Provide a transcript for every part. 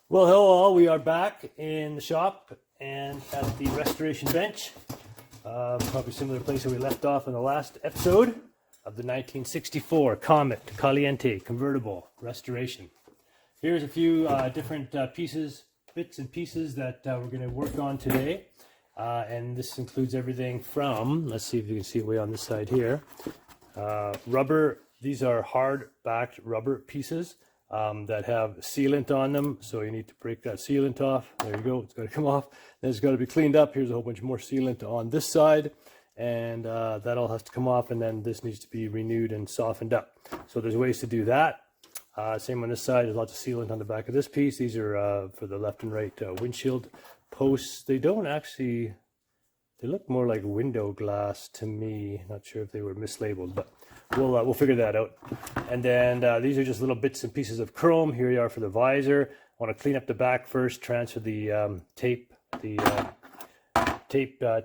Well, hello all. We are back in the shop and at the restoration bench. Probably similar place where we left off in the last episode of the 1964 Comet Caliente convertible restoration. Here's a few different bits and pieces that we're going to work on today. And this includes everything from, let's see if you can see it way on this side here, rubber. These are hard-backed rubber pieces that have sealant on them, so you need to break that sealant off. There you go, it's going to come off. Then it's got to be cleaned up. Here's a whole bunch more sealant on this side, and that all has to come off, and then this needs to be renewed and softened up. So there's ways to do that. Same on this side, there's lots of sealant on the back of this piece. These are for the left and right windshield posts. They don't actually, they look more like window glass to me. Not sure if they were mislabeled, but we'll figure that out. And then these are just little bits and pieces of chrome. Here you are for the visor. I want to clean up the back first, transfer the tape to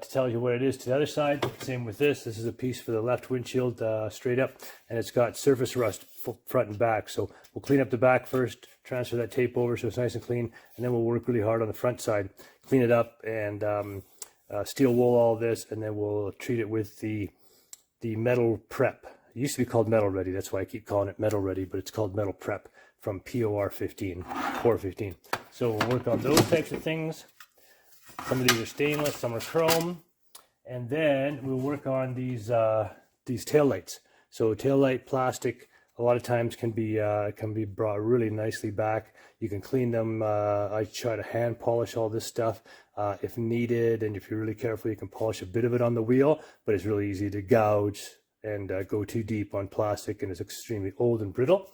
tell you what it is to the other side. Same with this. This is a piece for the left windshield straight up, and it's got surface rust front and back. So we'll clean up the back first, transfer that tape over so it's nice and clean, and then we'll work really hard on the front side, clean it up, and steel wool all this, and then we'll treat it with the metal prep. It used to be called Metal Ready. That's why I keep calling it Metal Ready, but it's called Metal Prep from POR 15, Core 15. So we'll work on those types of things. Some of these are stainless, some are chrome, and then we'll work on these tail lights. So tail light plastic a lot of times can be brought really nicely back. You can clean them. I try to hand polish all this stuff if needed, and if you're really careful, you can polish a bit of it on the wheel. But it's really easy to gouge and go too deep on plastic, and it's extremely old and brittle.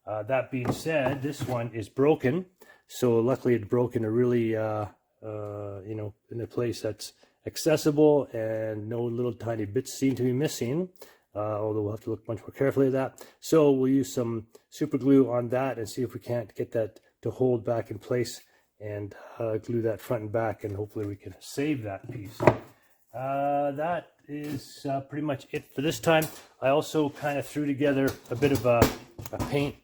That being said, this one is broken. So luckily, it's broken a really in a place that's accessible, and no little tiny bits seem to be missing. Although we'll have to look much more carefully at that. So we'll use some super glue on that and see if we can't get that to hold back in place, and glue that front and back, and hopefully we can save that piece. That is pretty much it for this time. I also kind of threw together a bit of a paint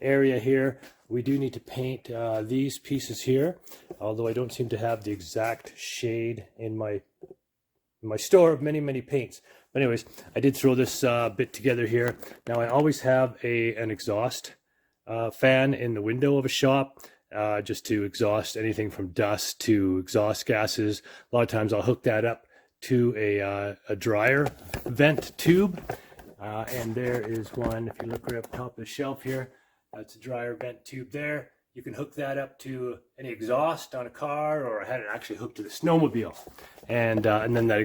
area here. We do need to paint these pieces here, although I don't seem to have the exact shade in my store of many paints. But anyways, I did throw this bit together here. Now I always have an exhaust fan in the window of a shop, just to exhaust anything from dust to exhaust gases. A lot of times I'll hook that up to a dryer vent tube, and there is one. If you look right up top of the shelf here, that's a dryer vent tube there. You can hook that up to any exhaust on a car, or I had it actually hooked to the snowmobile, and then that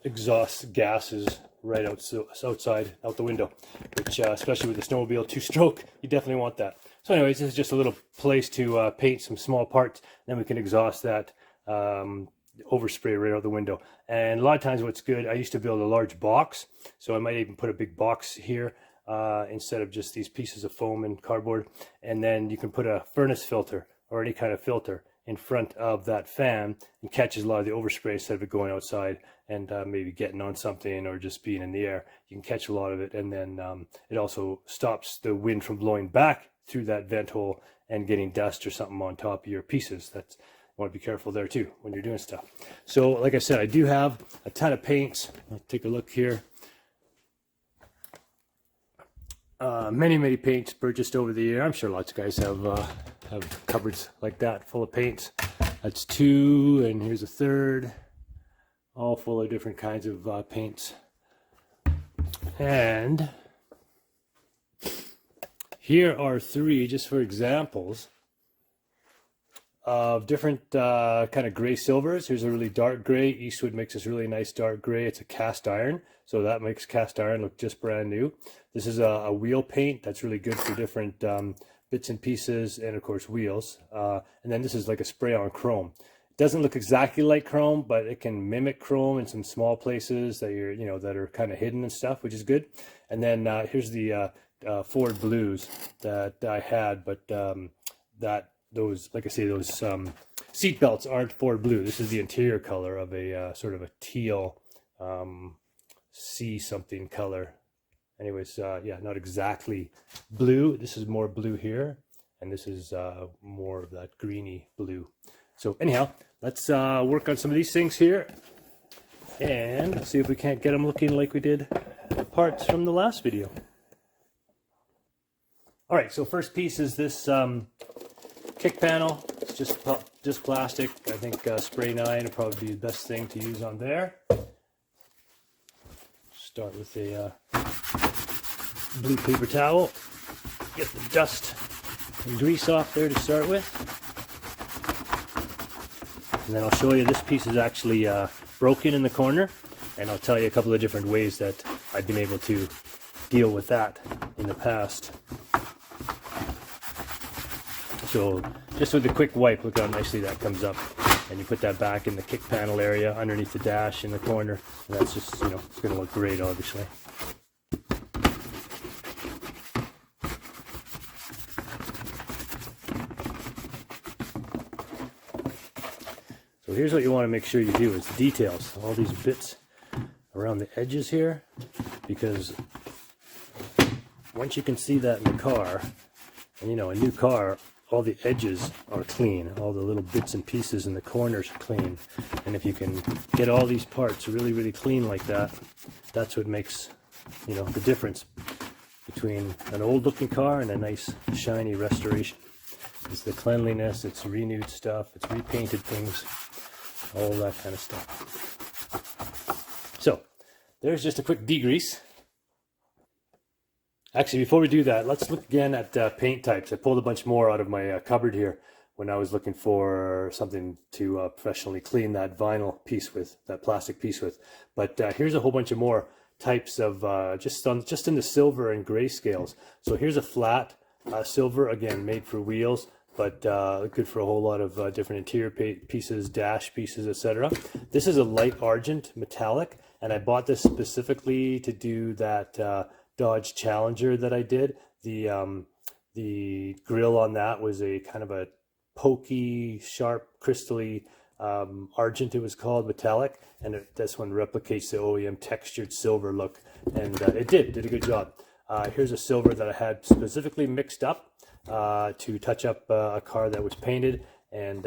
exhaust gases right outside out the window, which especially with the snowmobile two-stroke, you definitely want that. So anyways, this is just a little place to paint some small parts, then we can exhaust that overspray right out the window. And a lot of times what's good, I used to build a large box, so I might even put a big box here instead of just these pieces of foam and cardboard, and then you can put a furnace filter or any kind of filter in front of that fan, and catches a lot of the overspray instead of it going outside and maybe getting on something or just being in the air. You can catch a lot of it, and then it also stops the wind from blowing back through that vent hole and getting dust or something on top of your pieces. That's, you want to be careful there too when you're doing stuff. So like I said, I do have a ton of paints. I'll take a look here. Many paints purchased over the year. I'm sure lots of guys have cupboards like that full of paints. That's two, and here's a third, all full of different kinds of paints. And here are three, just for examples, of different kind of gray silvers. Here's a really dark gray. Eastwood makes this really nice dark gray. It's a cast iron, so that makes cast iron look just brand new. This is a wheel paint that's really good for different bits and pieces, and of course wheels. And then this is like a spray-on chrome. It doesn't look exactly like chrome, but it can mimic chrome in some small places that that are kind of hidden and stuff, which is good. And then here's the Ford blues that I had, but those, like I say, those seat belts aren't Ford blue. This is the interior color of a sort of a teal sea something color. Anyways, yeah, not exactly blue. This is more blue here. and this is more of that greeny blue. So anyhow, let's work on some of these things here and see if we can't get them looking like we did parts from the last video. All right, so first piece is this kick panel. It's just plastic. I think spray 9 would probably be the best thing to use on there. Start with a blue paper towel. Get the dust and grease off there to start with. And then I'll show you this piece is actually broken in the corner, and I'll tell you a couple of different ways that I've been able to deal with that in the past. So just with a quick wipe, look how nicely that comes up. And you put that back in the kick panel area underneath the dash in the corner. And that's just, you know, it's going to look great, obviously. So here's what you want to make sure you do is the details. All these bits around the edges here. Because once you can see that in the car, and you know, a new car, all the edges are clean, all the little bits and pieces in the corners are clean. And if you can get all these parts really, really clean like that, that's what makes, you know, the difference between an old looking car and a nice shiny restoration. It's the cleanliness, it's renewed stuff, it's repainted things, all that kind of stuff. So there's just a quick degrease. Actually, before we do that, let's look again at paint types. I pulled a bunch more out of my cupboard here when I was looking for something to professionally clean that vinyl piece with, that plastic piece with. But here's a whole bunch of more types of just in the silver and gray scales. So here's a flat silver, again made for wheels, but good for a whole lot of different interior pieces, dash pieces, etc. This is a light argent metallic, and I bought this specifically to do that Dodge Challenger that I did. The grill on that was a kind of a pokey, sharp, crystally argent, it was called, metallic, and this one replicates the OEM textured silver look, and it did a good job. Here's a silver that I had specifically mixed up to touch up a car that was painted and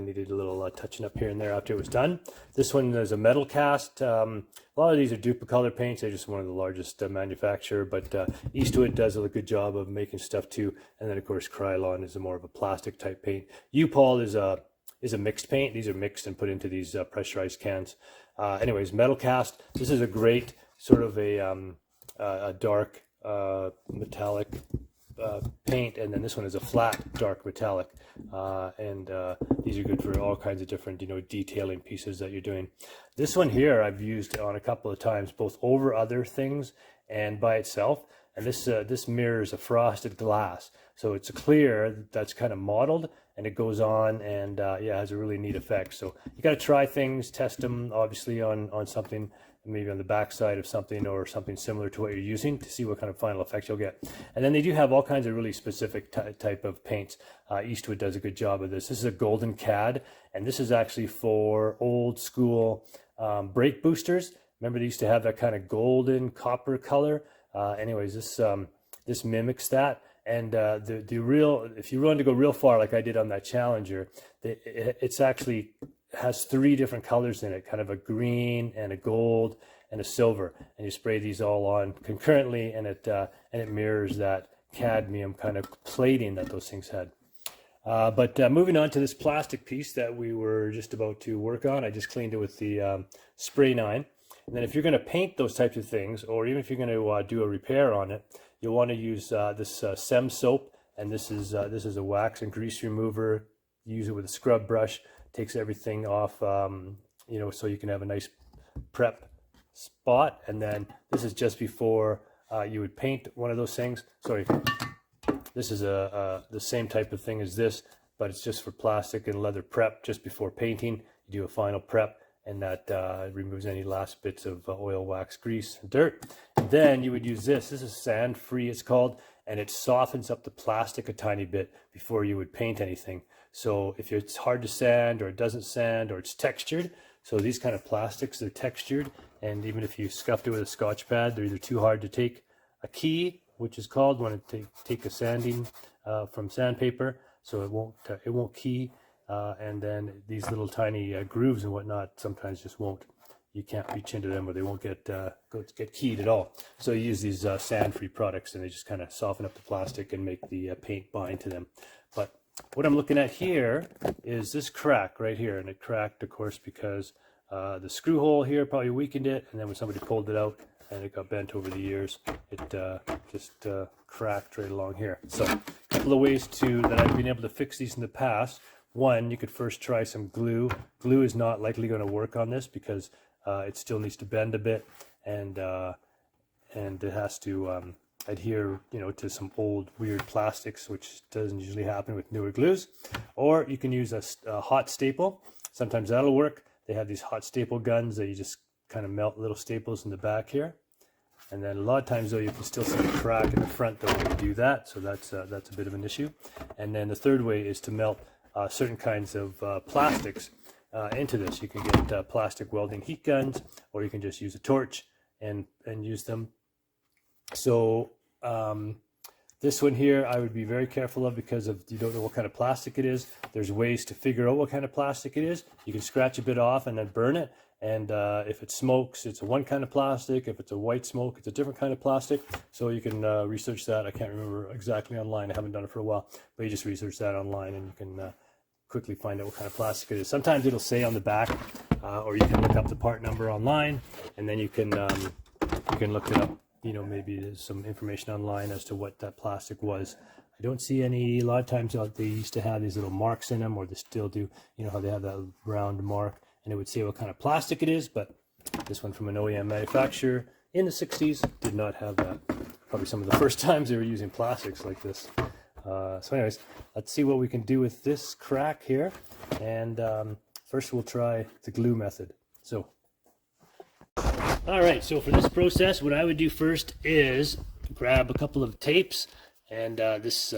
needed a little touching up here and there after it was done. This one is a metal cast. A lot of these are Duplicolor paints. They're just one of the largest manufacturer, but Eastwood does a good job of making stuff too. And then of course Krylon is more of a plastic type paint. U-Pol is a mixed paint. These are mixed and put into these pressurized cans. Anyways, metal cast. This is a great sort of a dark metallic paint, and then this one is a flat dark metallic, and these are good for all kinds of different, you know, detailing pieces that you're doing. This one here I've used on a couple of times, both over other things and by itself, and this mirrors a frosted glass, so it's a clear that's kind of mottled, and it goes on, and yeah, has a really neat effect. So you got to try things, test them obviously on something, maybe on the back side of something or something similar to what you're using, to see what kind of final effect you'll get. And then they do have all kinds of really specific type of paints. Eastwood does a good job of this. This is a golden cad, and this is actually for old school brake boosters. Remember they used to have that kind of golden copper color? Anyways, this mimics that. And the real, if you're willing to go real far like I did on that Challenger, it's actually has 3 different colors in it, kind of a green and a gold and a silver, and you spray these all on concurrently, and it mirrors that cadmium kind of plating that those things had. But moving on to this plastic piece that we were just about to work on, I just cleaned it with the spray 9. And then if you're going to paint those types of things, or even if you're going to do a repair on it, you'll want to use this Sem soap, and this is a wax and grease remover. Use it with a scrub brush. Takes everything off, you know, so you can have a nice prep spot. And then this is just before you would paint one of those things. Sorry, this is the same type of thing as this, but it's just for plastic and leather prep just before painting. You do a final prep, and that removes any last bits of oil, wax, grease, and dirt. And then you would use this. This is sand free, it's called, and it softens up the plastic a tiny bit before you would paint anything. So if it's hard to sand, or it doesn't sand, or it's textured, so these kind of plastics, they're textured, and even if you scuffed it with a Scotch pad, they're either too hard to take a key, which is called when it take a sanding from sandpaper, so it won't key. And then these little tiny grooves and whatnot sometimes just won't. You can't reach into them, or they won't get keyed at all. So you use these sand-free products, and they just kind of soften up the plastic and make the paint bind to them. But what I'm looking at here is this crack right here, and it cracked, of course, because the screw hole here probably weakened it, and then when somebody pulled it out and it got bent over the years, it just cracked right along here. So a couple of ways that I've been able to fix these in the past. One, you could first try some glue. Glue is not likely going to work on this because it still needs to bend a bit, and it has to adhere, to some old weird plastics, which doesn't usually happen with newer glues. Or you can use a hot staple. Sometimes that'll work. They have these hot staple guns that you just kind of melt little staples in the back here. And then a lot of times though, you can still see a crack in the front though when you do that. So that's a bit of an issue. And then the third way is to melt certain kinds of plastics into this. You can get plastic welding heat guns, or you can just use a torch and use them. So this one here I would be very careful of, because you don't know what kind of plastic it is. There's ways to figure out what kind of plastic it is. You can scratch a bit off and then burn it, and if it smokes, it's one kind of plastic. If it's a white smoke, it's a different kind of plastic. So you can research that. I can't remember exactly online. I haven't done it for a while, but you just research that online and you can quickly find out what kind of plastic it is. Sometimes it'll say on the back, or you can look up the part number online, and then you can look it up. Maybe there's some information online as to what that plastic was. I don't see any. A lot of times they used to have these little marks in them, or they still do. How they have that round mark, and it would say what kind of plastic it is. But this one from an OEM manufacturer in the 60s did not have that. Probably some of the first times they were using plastics like this. So anyways, let's see what we can do with this crack here. And first we'll try the glue method. So. Alright, so for this process, what I would do first is grab a couple of tapes, and this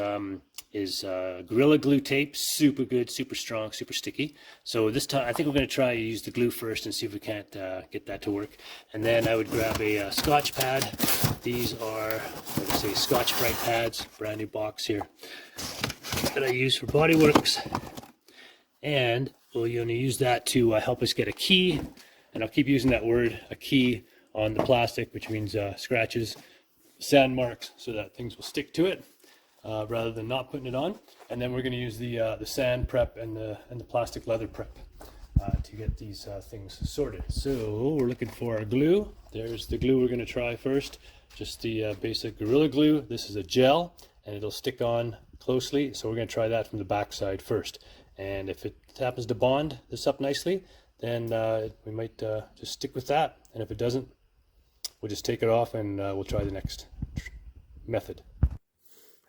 is Gorilla Glue tape, super good, super strong, super sticky. So this time, I think we're going to try to use the glue first and see if we can't get that to work. And then I would grab a Scotch pad. These are, let's say, Scotch-Brite pads, brand new box here, that I use for Bodyworks. And we'll use that to help us get a key. And I'll keep using that word, a key, on the plastic, which means scratches, sand marks, so that things will stick to it rather than not putting it on. And then we're going to use the sand prep and the plastic leather prep to get these things sorted. So we're looking for our glue. There's the glue we're going to try first. Just the basic Gorilla Glue. This is a gel, and it'll stick on closely. So we're going to try that from the back side first. And if it happens to bond this up nicely, then we might just stick with that. And if it doesn't, we'll just take it off, and we'll try the next method.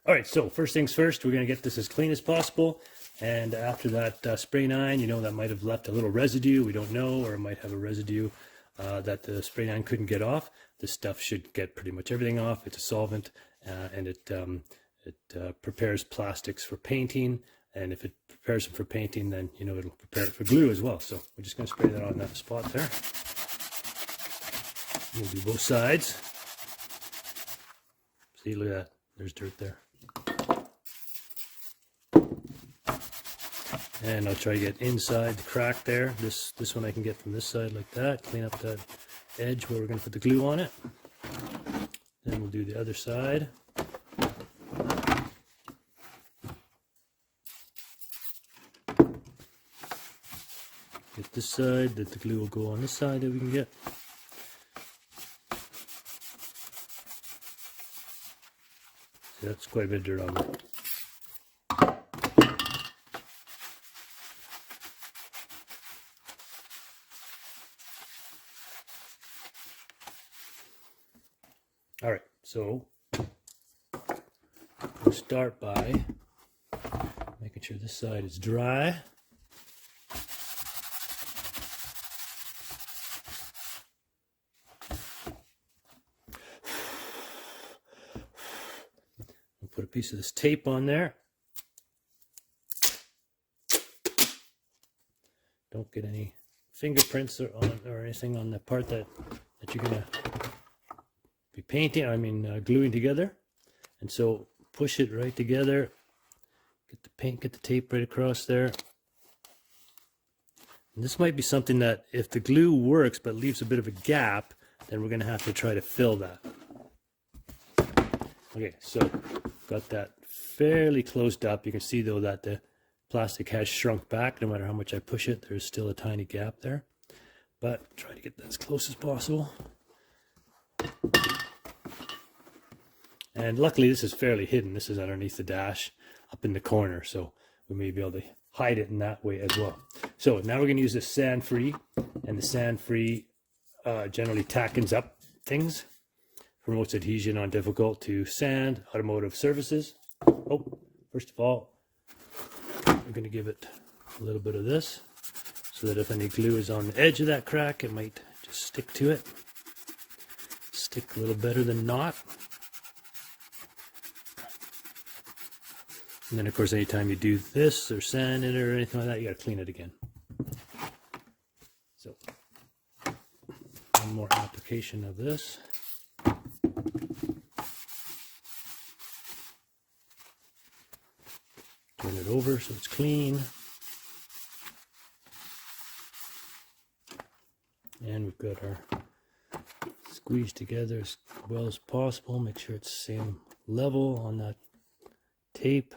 All right, so first things first, we're going to get this as clean as possible. And after that spray nine, that might have left a little residue. We don't know, or it might have a residue that the spray nine couldn't get off. This stuff should get pretty much everything off. It's a solvent, and it prepares plastics for painting. And if it prepares them for painting, then it'll prepare it for glue as well. So we're just going to spray that on that spot there. We'll do both sides. See, look at that. There's dirt there. And I'll try to get inside the crack there. This one I can get from this side like that. Clean up that edge where we're going to put the glue on it. Then we'll do the other side. Get this side, that the glue will go on this side that we can get. See, that's quite a bit of dirt on there. All right, so we'll start by making sure this side is dry. Put a piece of this tape on there. Don't get any fingerprints or anything on the part that you're gonna be painting. Gluing together. And so push it right together Get the paint, get the tape right across there. And this might be something that if the glue works but leaves a bit of a gap, then we're going to have to try to fill that. Okay, so got that fairly closed up. You can see though that the plastic has shrunk back. No matter how much I push it, there's still a tiny gap there. But try to get that as close as possible. And luckily this is fairly hidden. This is underneath the dash up in the corner, so we may be able to hide it in that way as well. So now we're going to use this sand-free, and the sand-free generally tackens up things, promotes adhesion on difficult to sand, automotive surfaces. Oh, first of all, we're going to give it a little bit of this, so that if any glue is on the edge of that crack, it might just stick to it. Stick a little better than not. And then of course anytime you do this or sand in it or anything like that, you got to clean it again. So one more application of this. Turn it over so it's clean. And we've got our squeezed together as well as possible. Make sure it's the same level on that tape.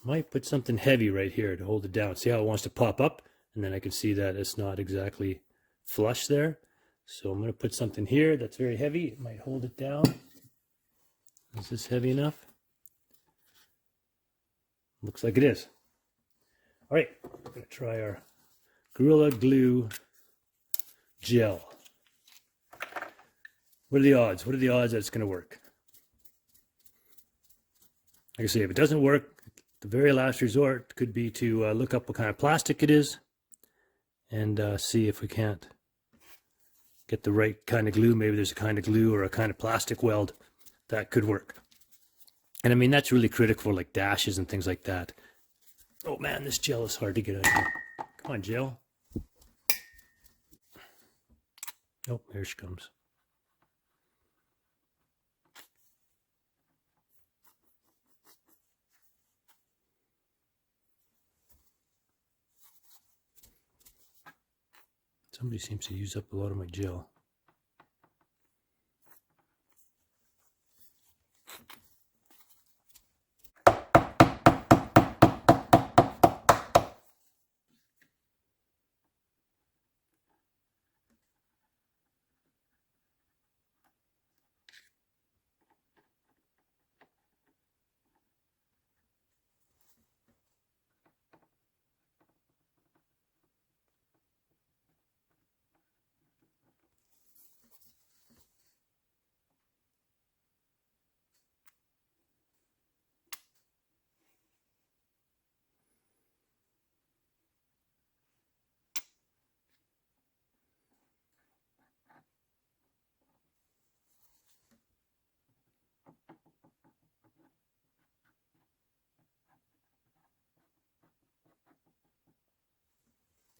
Might put something heavy right here to hold it down. See how it wants to pop up? And then I can see that it's not exactly flush there. So I'm going to put something here that's very heavy. It might hold it down. Is this heavy enough? Looks like it is. All right, we're going to try our Gorilla Glue gel. What are the odds? What are the odds that it's going to work? Like I say, if it doesn't work, the very last resort could be to look up what kind of plastic it is and see if we can't get the right kind of glue. Maybe there's a kind of glue or a kind of plastic weld that could work. And I mean, that's really critical for like dashes and things like that. Oh man, this gel is hard to get out of here. Come on, gel. Oh, here she comes. Somebody seems to use up a lot of my gel.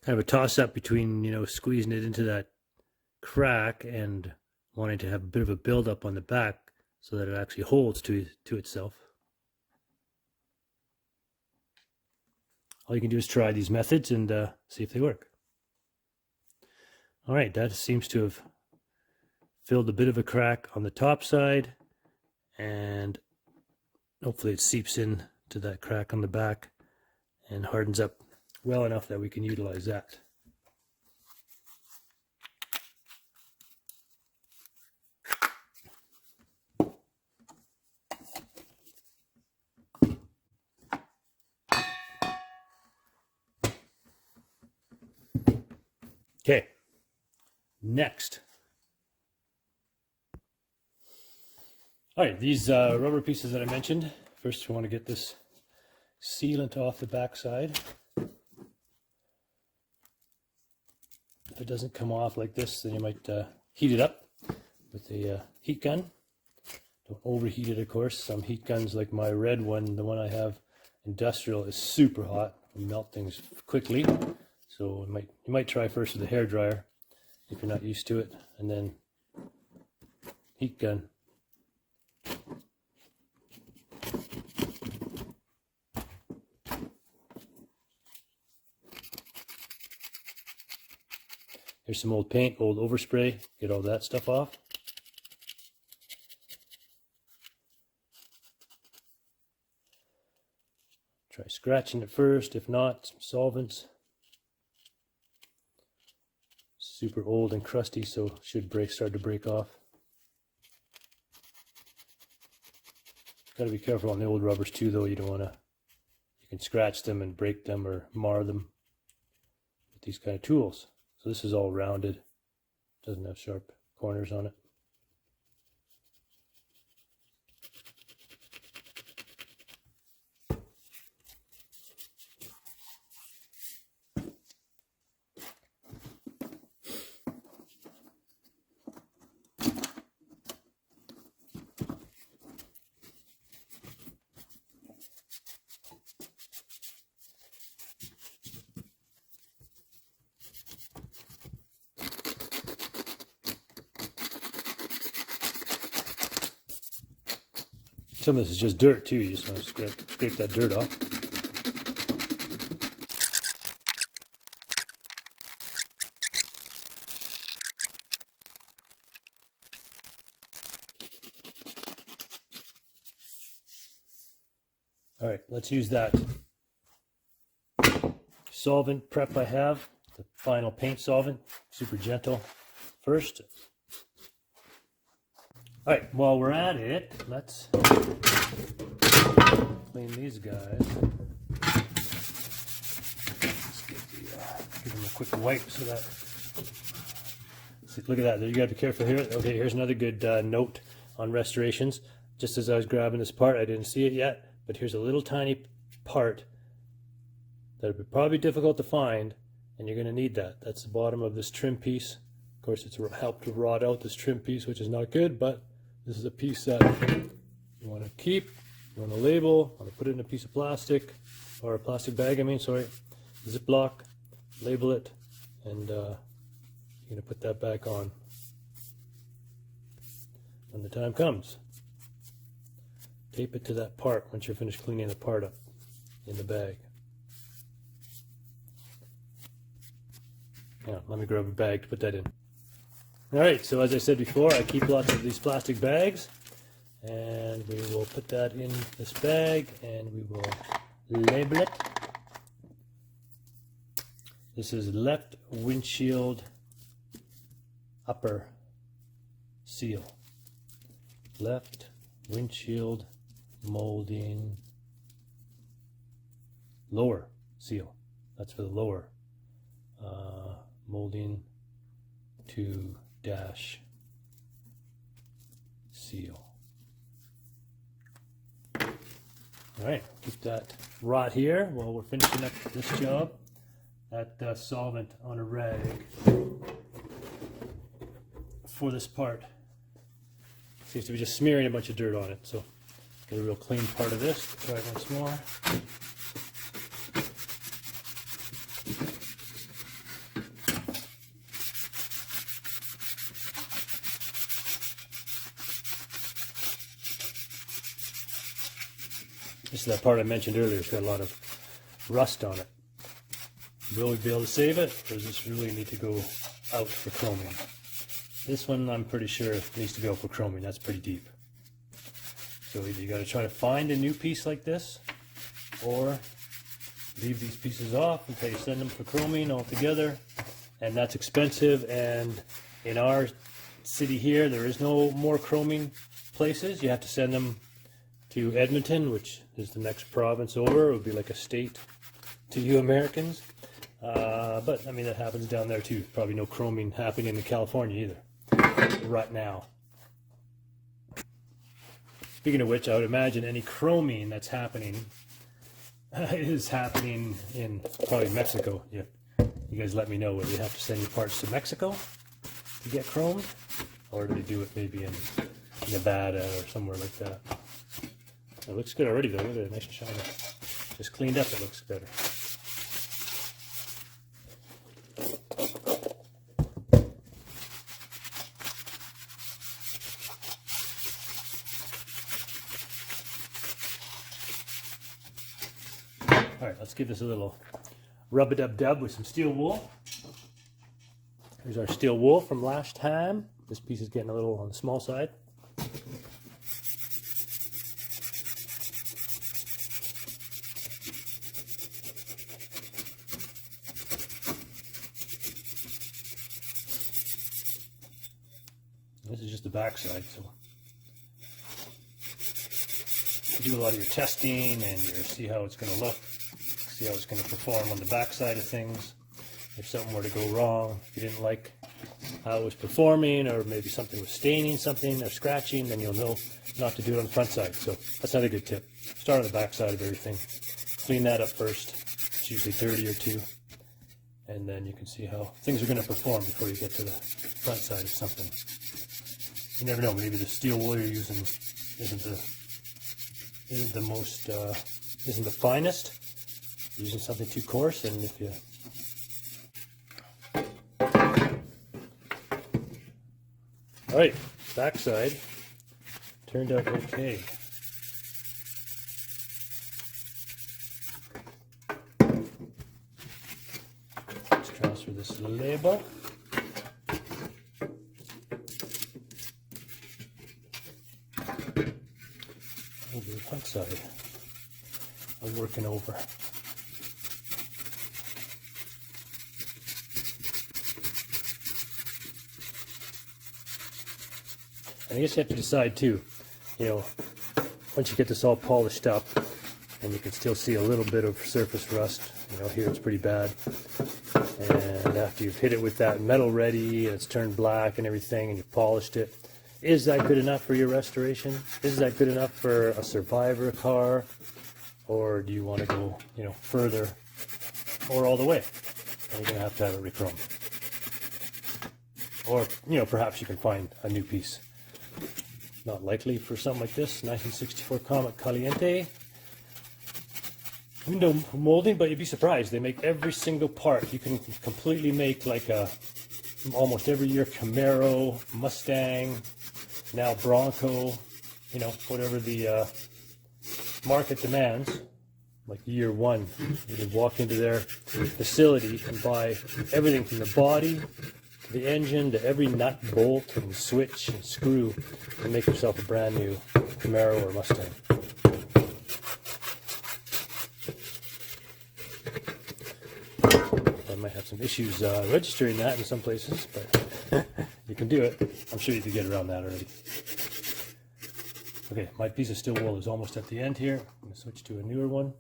Kind of a toss-up between, you know, squeezing it into that crack and wanting to have a bit of a build-up on the back so that it actually holds to itself. All you can do is try these methods and see if they work. All right, that seems to have filled a bit of a crack on the top side, and hopefully it seeps in to that crack on the back and hardens up well enough that we can utilize that. Okay, next. All right, these rubber pieces that I mentioned. First, we want to get this sealant off the back side. If it doesn't come off like this, then you might heat it up with a heat gun. Don't overheat it, of course. Some heat guns, like my red one, the one I have industrial, is super hot. It'll melt things quickly. So you might try first with a hair dryer if you're not used to it, and then heat gun. Here's some old paint, old overspray. Get all that stuff off. Try scratching it first. If not, some solvents. Super old and crusty, so should start to break off. Got to be careful on the old rubbers too, though. You don't want to. You can scratch them and break them or mar them with these kind of tools. So this is all rounded. Doesn't have sharp corners on it. Some of this is just dirt too. You just want to scrape that dirt off. All right, let's use that solvent prep I have, the final paint solvent, super gentle first. All right, while we're at it, let's clean these guys. Let's give them a quick wipe so that, see, look at that, you gotta be careful here. Okay, here's another good note on restorations. Just as I was grabbing this part, I didn't see it yet, but here's a little tiny part that would probably be difficult to find, and you're gonna need that. That's the bottom of this trim piece. Of course, it's helped to rot out this trim piece, which is not good, but this is a piece that you want to keep, you want to label, want to put it in a piece of plastic, or a plastic bag, Ziploc, label it, and you're going to put that back on when the time comes. Tape it to that part once you're finished cleaning the part up in the bag. Yeah, let me grab a bag to put that in. Alright, so as I said before, I keep lots of these plastic bags, and we will put that in this bag and we will label it. This is left windshield upper seal. Left windshield molding lower seal. That's for the lower molding to dash seal. Alright, keep that rot here while we're finishing up this job. That solvent on a rag for this part seems to be just smearing a bunch of dirt on it, so get a real clean part of this. Try it once more. This is that part I mentioned earlier. It's got a lot of rust on it. Will we be able to save it, or does this really need to go out for chroming? This one I'm pretty sure needs to go for chroming. That's pretty deep. So either you got to try to find a new piece like this, or leave these pieces off until you send them for chroming altogether, and that's expensive. And in our city here, there is no more chroming places. You have to send them to Edmonton, which is the next province over. It would be like a state to you Americans. But I mean, that happens down there too. Probably no chroming happening in California either right now. Speaking of which, I would imagine any chroming that's happening is happening in probably Mexico. Yeah. You guys let me know whether you have to send your parts to Mexico to get chromed, or do they do it maybe in Nevada or somewhere like that. It looks good already though. Look at it, nice and shiny. Just cleaned up, it looks better. Alright, let's give this a little rub-a-dub-dub with some steel wool. Here's our steel wool from last time. This piece is getting a little on the small side. This is just the back side, so you do a lot of your testing and you see how it's going to look, see how it's going to perform on the back side of things. If something were to go wrong, if you didn't like how it was performing, or maybe something was staining something or scratching, then you'll know not to do it on the front side. So that's another good tip. Start on the back side of everything. Clean that up first. It's usually dirty or two. And then you can see how things are going to perform before you get to the front side of something. You never know, maybe the steel wool you're using isn't the finest. You're using something too coarse, and if you all right, backside turned out okay. Let's transfer this label. Over the front side, I'm working over. And I guess you have to decide too, you know, once you get this all polished up, and you can still see a little bit of surface rust, you know, here it's pretty bad. And after you've hit it with that metal ready and it's turned black and everything and you've polished it, is that good enough for your restoration? Is that good enough for a survivor car? Or do you want to go, you know, further or all the way? And you're going to have it re-chromed. Or, you know, perhaps you can find a new piece. Not likely for something like this, 1964 Comet Caliente. Window molding, but you'd be surprised. They make every single part. You can completely make like a, almost every year Camaro, Mustang, now Bronco, you know, whatever the market demands. Like year one, you can walk into their facility and buy everything from the body, the engine, to every nut, bolt, and switch and screw, and make yourself a brand new Camaro or Mustang. I might have some issues registering that in some places, but you can do it. I'm sure you can get around that already. Okay, my piece of steel wool is almost at the end here. I'm going to switch to a newer one.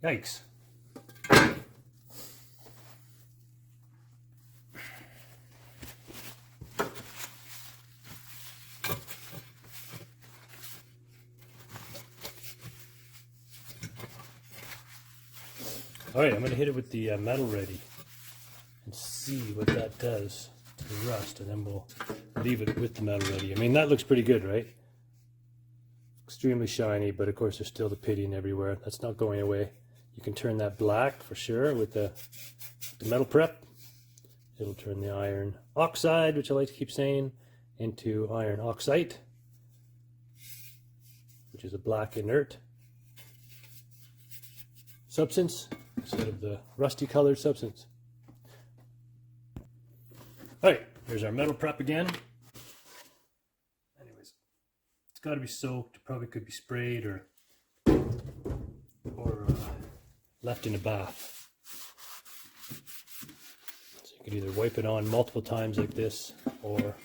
Yikes. All right, I'm going to hit it with the metal ready and see what that does to the rust, and then we'll leave it with the metal ready. I mean, that looks pretty good, right? Extremely shiny, but of course there's still the pitting everywhere. That's not going away. You can turn that black for sure with the metal prep. It'll turn the iron oxide, which I like to keep saying, into iron oxide, which is a black inert substance instead of the rusty colored substance. All right, here's our metal prep again. Anyways, it's got to be soaked. It probably could be sprayed or left in a bath. So you could either wipe it on multiple times like this or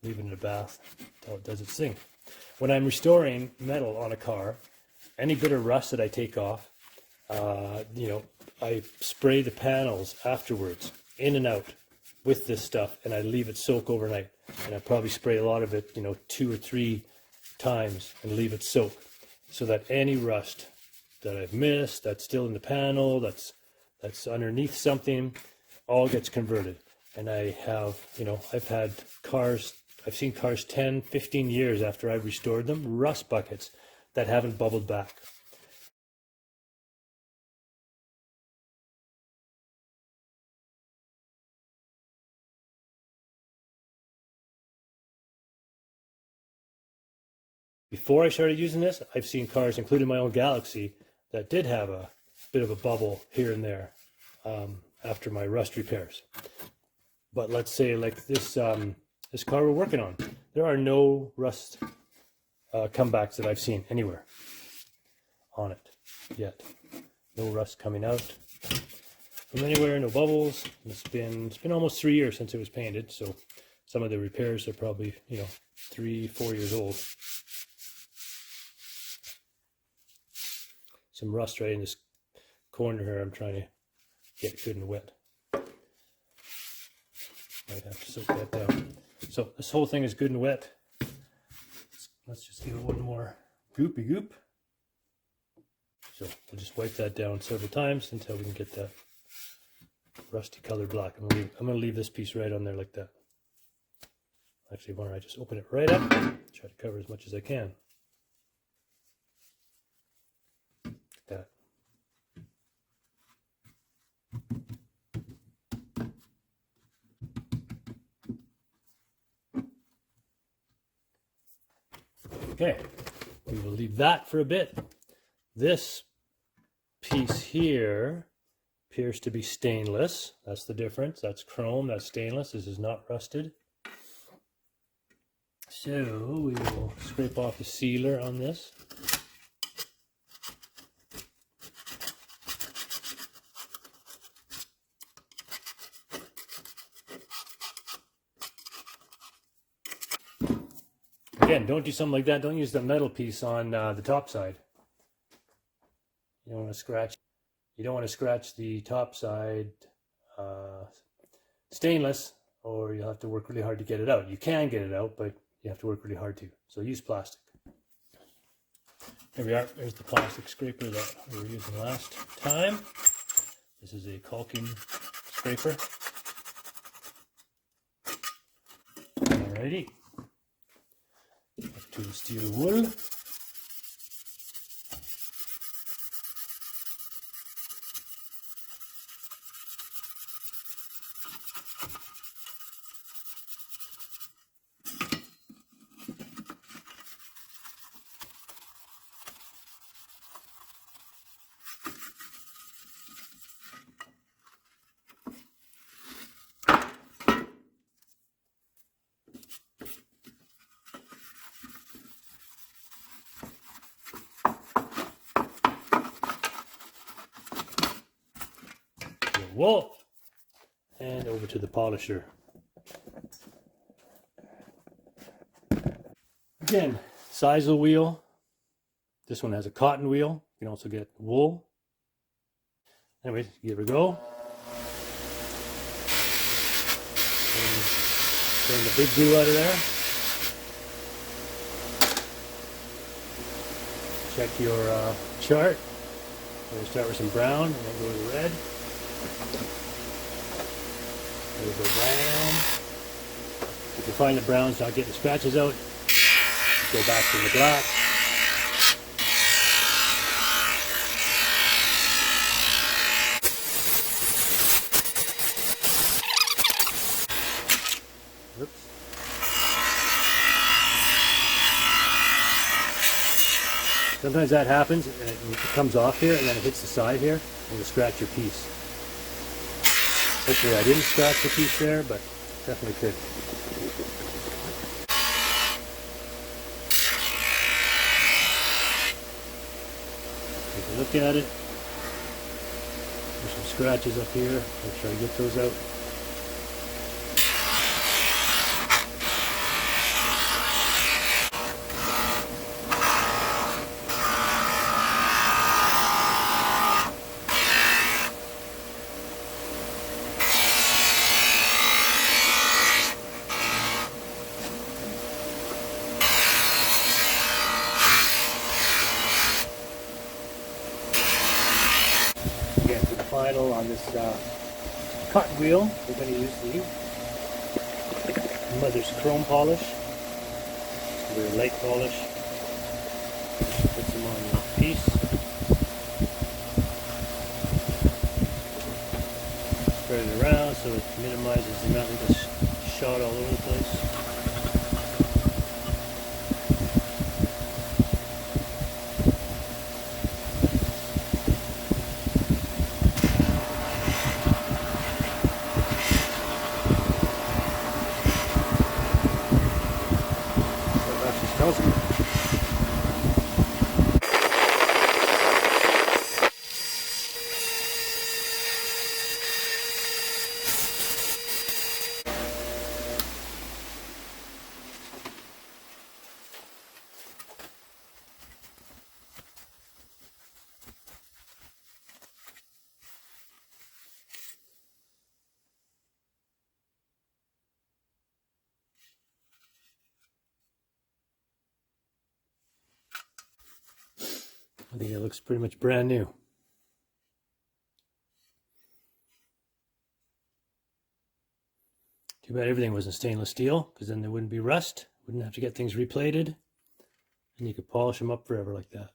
leave it in a bath until it does its thing. When I'm restoring metal on a car, any bit of rust that I take off, you know, I spray the panels afterwards, in and out, with this stuff, and I leave it soak overnight. And I probably spray a lot of it, you know, 2 or 3 times and leave it soak, so that any rust that I've missed, that's still in the panel, that's underneath something, all gets converted. And I have, you know, I've had cars, I've seen cars 10, 15 years after I've restored them, rust buckets that haven't bubbled back. Before I started using this, I've seen cars, including my own Galaxy, that did have a bit of a bubble here and there after my rust repairs. But let's say like this this car we're working on, there are no rust comebacks that I've seen anywhere on it yet. No rust coming out from anywhere, no bubbles. It's been almost 3 years since it was painted, so some of the repairs are probably, you know, 3-4 years old. Some rust right in this corner here. I'm trying to get it good and wet. Might have to soak that down. So this whole thing is good and wet. Let's just give it one more goopy goop. So we'll just wipe that down several times until we can get that rusty colored black. I'm gonna leave this piece right on there like that. Actually, why don't I just open it right up? Try to cover as much as I can. Like that. Okay, we will leave that for a bit. This piece here appears to be stainless. That's the difference. That's chrome, that's stainless. This is not rusted. So we will scrape off the sealer on this. Again, don't do something like that. Don't use the metal piece on the top side. You don't want to scratch. You don't want to scratch the top side stainless, or you'll have to work really hard to get it out. You can get it out, but you have to work really hard to. So use plastic. Here we are. There's the plastic scraper that we were using last time. This is a caulking scraper. Alrighty. Back to the steel wool. Wool, and over to the polisher. Again, size of the wheel. This one has a cotton wheel. You can also get wool. Anyways, give it a go. And turn the big glue out of there. Check your chart. We're going to start with some brown and then go to red. There's the brown. If you find the brown's not getting scratches out, go back to the black. Oops. Sometimes that happens and it comes off here and then it hits the side here and you scratch your piece. Hopefully I didn't scratch the piece there, but definitely could. Take a look at it. There's some scratches up here. Make sure I get those out. Final on this cotton wheel, we're going to use the Mother's Chrome polish, very light polish. Put some on the piece. Spread it around so it minimizes the amount of shot all over the place. smells good. I think it looks pretty much brand new. Too bad everything wasn't stainless steel, because then there wouldn't be rust. Wouldn't have to get things replated. And you could polish them up forever like that.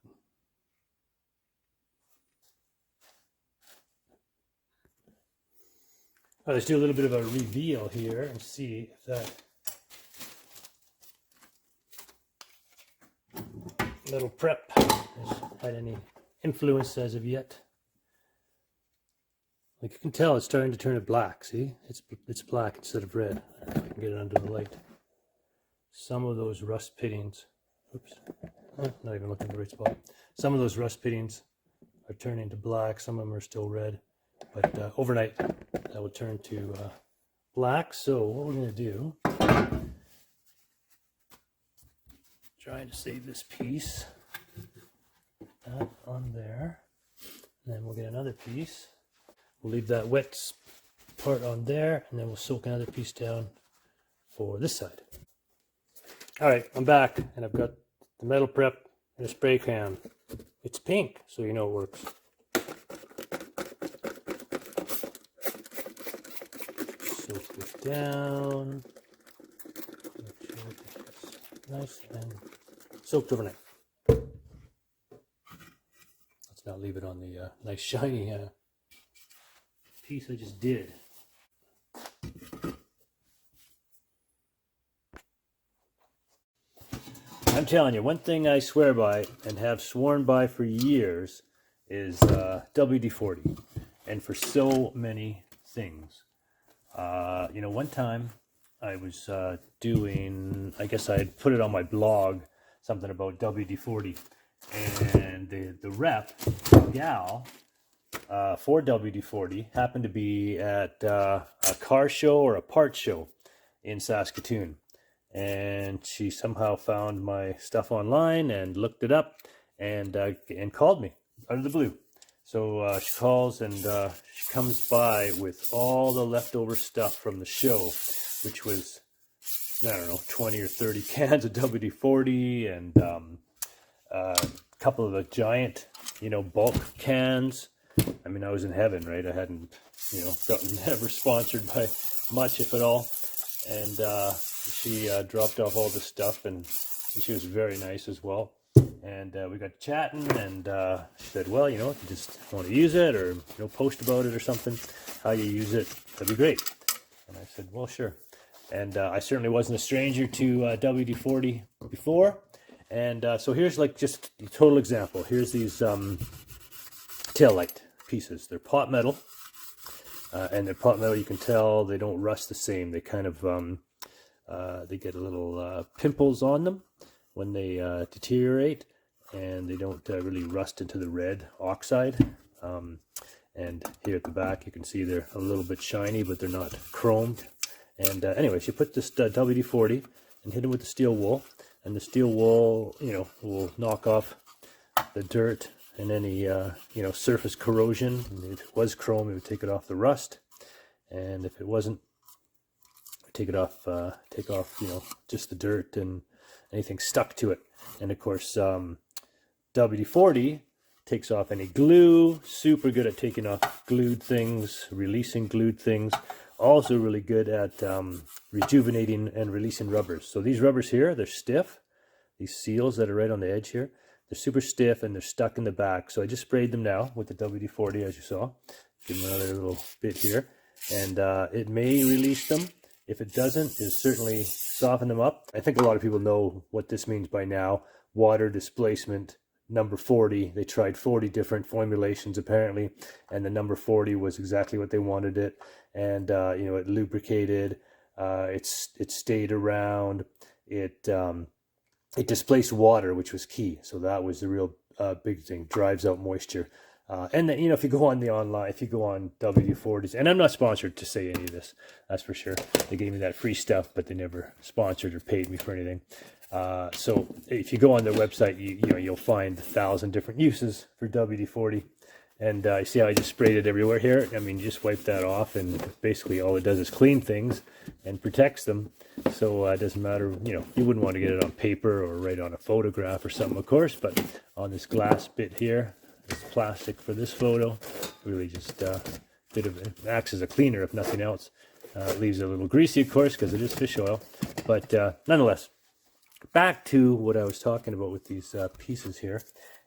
All right, let's do a little bit of a reveal here and see if that little prep has had any influence as of yet. Like you can tell, it's starting to turn it black. See, it's black instead of red. I can get it under the light. Some of those rust pittings, oops, not even looking at the right spot. Some of those rust pittings are turning to black. Some of them are still red, but overnight that will turn to black. So what we're going to do, trying to save this piece, that on there, and then we'll get another piece. We'll leave that wet part on there, and then we'll soak another piece down for this side. All right, I'm back, and I've got the metal prep in a spray can. It's pink, so you know it works. Soak it down. Make sure it's nice and soaked overnight. Let's not leave it on the nice shiny piece I just did. I'm telling you, one thing I swear by and have sworn by for years is WD-40, and for so many things. You know, one time I was doing, I guess I had put it on my blog, something about WD-40, and the rep, gal, for WD-40 happened to be at a car show or a part show in Saskatoon. And she somehow found my stuff online and looked it up and called me out of the blue. So she calls and she comes by with all the leftover stuff from the show, which was, I don't know, 20 or 30 cans of WD-40 and a couple of the giant, you know, bulk cans. I mean, I was in heaven, right? I hadn't, you know, gotten ever sponsored by much, if at all. And she dropped off all this stuff, and she was very nice as well. And we got chatting, and she said, well, you know, if you just want to use it or, you know, post about it or something, how you use it, that'd be great. And I said, well, sure. And I certainly wasn't a stranger to WD-40 before. And so here's like just a total example. Here's these tail light pieces. They're pot metal. And they're pot metal, you can tell they don't rust the same. They kind of, they get a little pimples on them when they deteriorate, and they don't really rust into the red oxide. And here at the back, you can see they're a little bit shiny, but they're not chromed. And anyway, she put this WD-40 and hit it with the steel wool, and the steel wool, you know, will knock off the dirt and any you know, surface corrosion. If it was chrome, it would take it off the rust, and if it wasn't, it would take it off, take off, you know, just the dirt and anything stuck to it. And of course, WD-40 takes off any glue. Super good at taking off glued things, releasing glued things. Also really good at rejuvenating and releasing rubbers. So these rubbers here, they're stiff. These seals that are right on the edge here, they're super stiff and they're stuck in the back. So I just sprayed them now with the WD-40, as you saw. Give them another little bit here. And it may release them. If it doesn't, it'll certainly soften them up. I think a lot of people know what this means by now. Water displacement, number 40. They tried 40 different formulations apparently, and the number 40 was exactly what they wanted it. And you know, it lubricated, it stayed around, it it displaced water, which was key. So that was the real big thing, drives out moisture. And then, you know, if you go on the online, if you go on WD-40s, and I'm not sponsored to say any of this, that's for sure. They gave me that free stuff, but they never sponsored or paid me for anything. So if you go on their website, you know, you'll find 1,000 different uses for WD-40. And you see how I just sprayed it everywhere here? I mean, you just wipe that off, and basically all it does is clean things and protects them. So it doesn't matter, you know, you wouldn't want to get it on paper or right on a photograph or something, of course, but on this glass bit here, this plastic for this photo, really just bit of it acts as a cleaner if nothing else. It leaves it a little greasy, of course, because it is fish oil, but nonetheless, back to what I was talking about with these pieces here.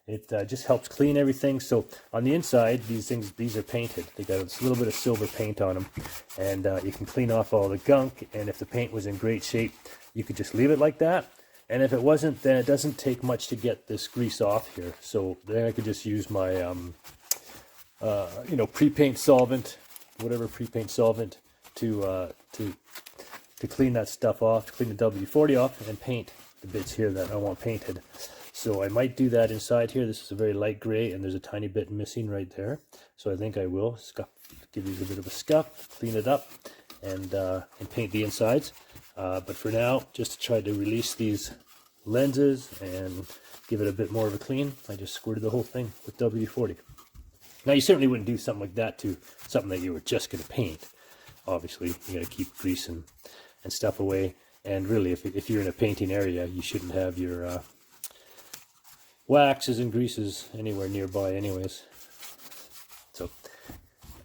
It just helps clean everything. So on the inside, these are painted. They got a little bit of silver paint on them, and you can clean off all the gunk. And if the paint was in great shape, you could just leave it like that. And if it wasn't, then it doesn't take much to get this grease off here. So then I could just use my, you know, pre-paint solvent, whatever pre-paint solvent, to clean that stuff off, to clean the WD-40 off, and paint the bits here that I want painted. So I might do that inside here. This is a very light gray, and there's a tiny bit missing right there. So I think I will give these a bit of a scuff, clean it up, and paint the insides. But for now, just to try to release these lenses and give it a bit more of a clean, I just squirted the whole thing with WD-40. Now, you certainly wouldn't do something like that to something that you were just going to paint. Obviously, you got to keep grease and stuff away. And really, if you're in a painting area, you shouldn't have your waxes and greases anywhere nearby anyways. So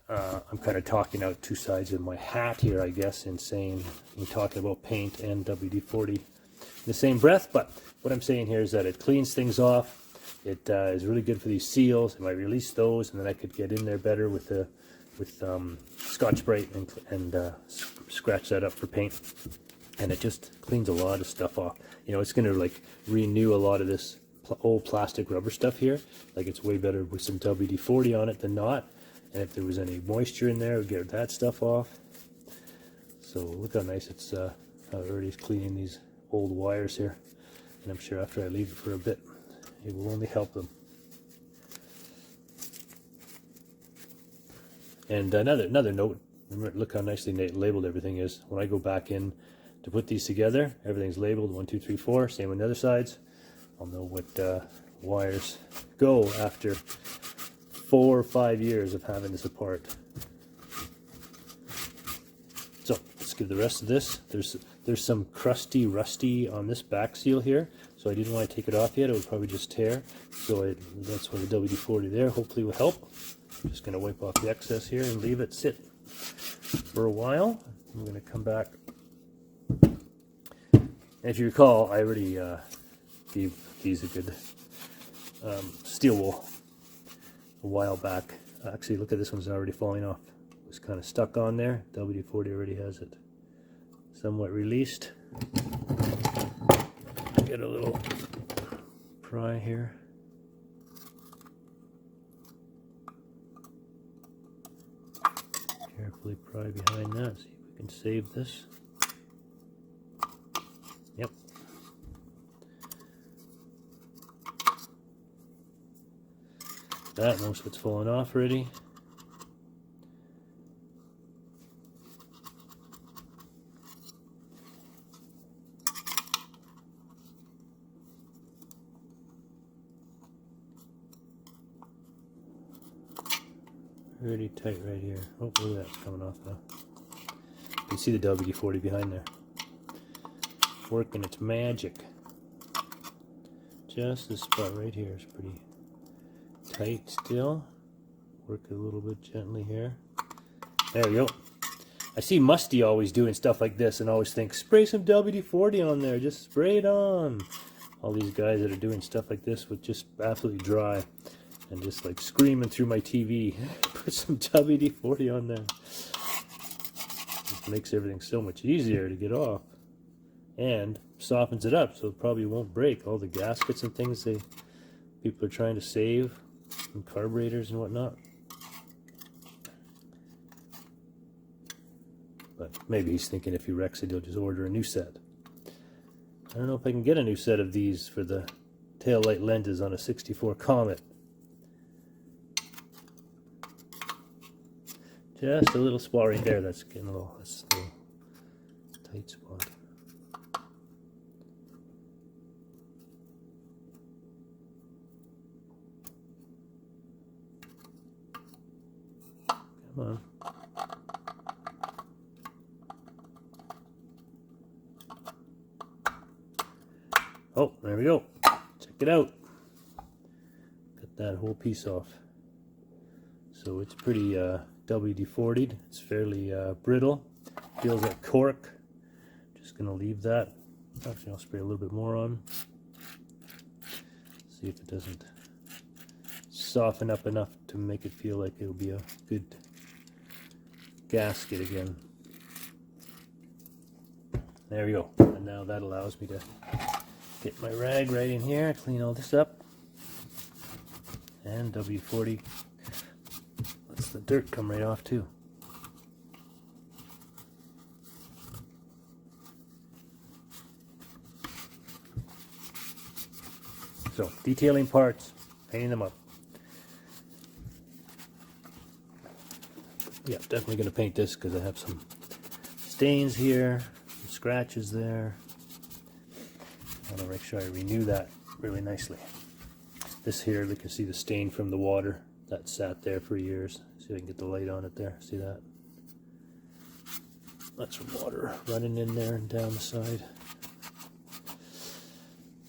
I'm kind of talking out two sides of my hat here, I guess, in saying, I'm talking about paint and WD-40 in the same breath, but what I'm saying here is that it cleans things off. It is really good for these seals. I might release those, and then I could get in there better with Scotch-Brite and scratch that up for paint. And it just cleans a lot of stuff off. You know, it's going to like renew a lot of this old plastic rubber stuff here. Like, it's way better with some WD-40 on it than not. And if there was any moisture in there, it would get that stuff off. So look how nice it's how it already is cleaning these old wires here. And I'm sure after I leave it for a bit, it will only help them. And another note, remember, look how nicely labeled everything is. When I go back in to put these together, everything's labeled 1, 2, 3, 4. Same on the other sides. I'll know what wires go after 4 or 5 years of having this apart. So let's give the rest of this. There's some crusty, rusty on this back seal here, so I didn't want to take it off yet. It would probably just tear. So that's why the WD-40 there hopefully will help. I'm just going to wipe off the excess here and leave it sit for a while. I'm going to come back. And if you recall, I already gave these a good steel wool a while back. Actually, look at this one's already falling off. It was kind of stuck on there. WD-40 already has it somewhat released. Get a little pry here. Carefully pry behind that, see if we can save this. Yep. That, most of it's fallen off already. Really tight right here. Oh, look at that's coming off now. You can see the WD-40 behind there. Working its magic. Just this spot right here is pretty tight still. Work it a little bit gently here. There we go. I see Musty always doing stuff like this and always think, spray some WD-40 on there. Just spray it on. All these guys that are doing stuff like this with just absolutely dry and just like screaming through my TV. Put some WD-40 on there. It makes everything so much easier to get off. And softens it up so it probably won't break. All the gaskets and things people are trying to save, and carburetors and whatnot. But maybe he's thinking if he wrecks it, he'll just order a new set. I don't know if I can get a new set of these for the tail light lenses on a 64 Comet. Just a little spot right there. That's getting a little, that's a little tight spot. Come on. Oh, there we go. Check it out. Got that whole piece off. So it's pretty WD-40'd. It's fairly brittle. Feels like cork. Just gonna leave that. Actually, I'll spray a little bit more on. See if it doesn't soften up enough to make it feel like it'll be a good gasket again. There we go. And now that allows me to get my rag right in here, clean all this up. And W40 lets the dirt come right off too. So, detailing parts, painting them up. Yeah, definitely going to paint this because I have some stains here, some scratches there. I want to make sure I renew that really nicely. This here, we can see the stain from the water that sat there for years. See if I can get the light on it there. See that? That's water running in there and down the side.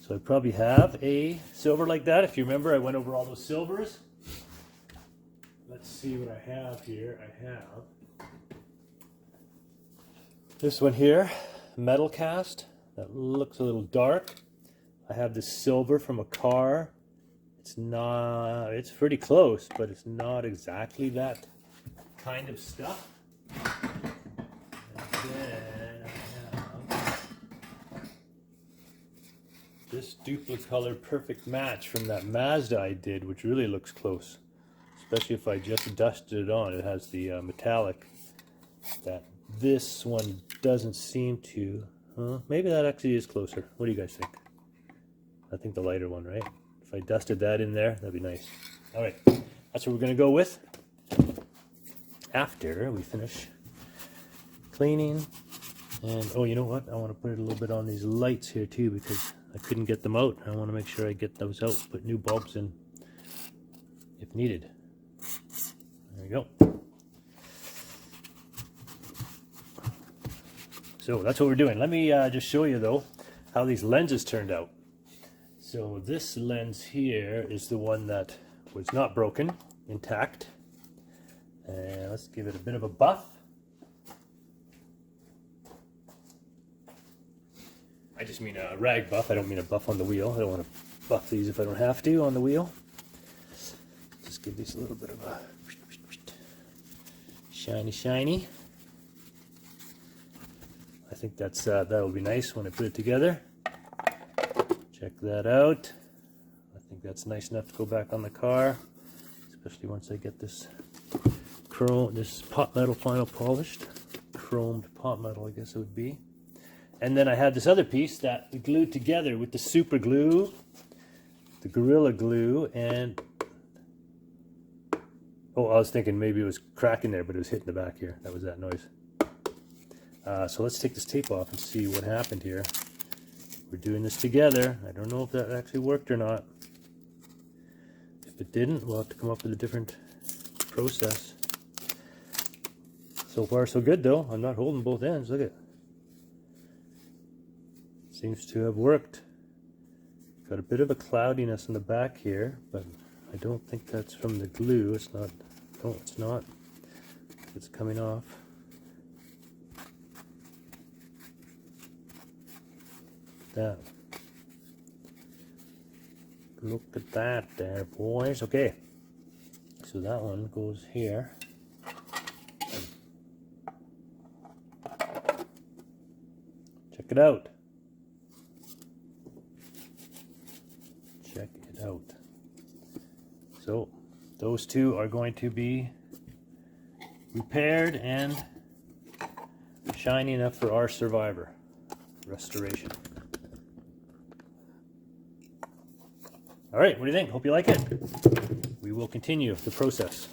So I probably have a silver like that. If you remember, I went over all those silvers. Let's see what I have here. I have this one here, metal cast. That looks a little dark. I have this silver from a car. It's not, it's pretty close, but it's not exactly that kind of stuff. And then I have this Duplicolor Perfect Match from that Mazda I did, which really looks close. Especially if I just dusted it on. It has the metallic that this one doesn't seem to. Maybe that actually is closer. What do you guys think? I think the lighter one, right? If I dusted that in there, that'd be nice. All right, that's what we're gonna go with after we finish cleaning. And oh, you know what? I want to put a little bit on these lights here too because I couldn't get them out. I want to make sure I get those out, put new bulbs in if needed. There we go. So that's what we're doing. Let me just show you though how these lenses turned out. So this lens here is the one that was not broken, intact. And let's give it a bit of a buff. I just mean a rag buff. I don't mean a buff on the wheel. I don't want to buff these if I don't have to on the wheel. Just give these a little bit of a shiny, shiny. I think that's that'll be nice when I put it together. Check that out. I think that's nice enough to go back on the car, especially once I get this chrome, this pot metal final polished, chromed pot metal, I guess it would be. And then I had this other piece that we glued together with the super glue, the Gorilla Glue, and oh, I was thinking maybe it was cracking there, but it was hitting the back here. That was that noise. So let's take this tape off and see what happened here. We're doing this together. I don't know if that actually worked or not. If it didn't, we'll have to come up with a different process. So far so good though. I'm not holding both ends. Look at it. Seems to have worked. Got a bit of a cloudiness in the back here, but I don't think that's from the glue. It's not. No, it's not. It's coming off. That. Look at that there, boys. Okay. So that one goes here. Check it out. Check it out. So those two are going to be repaired and shiny enough for our Survivor restoration. All right, what do you think? Hope you like it. We will continue the process.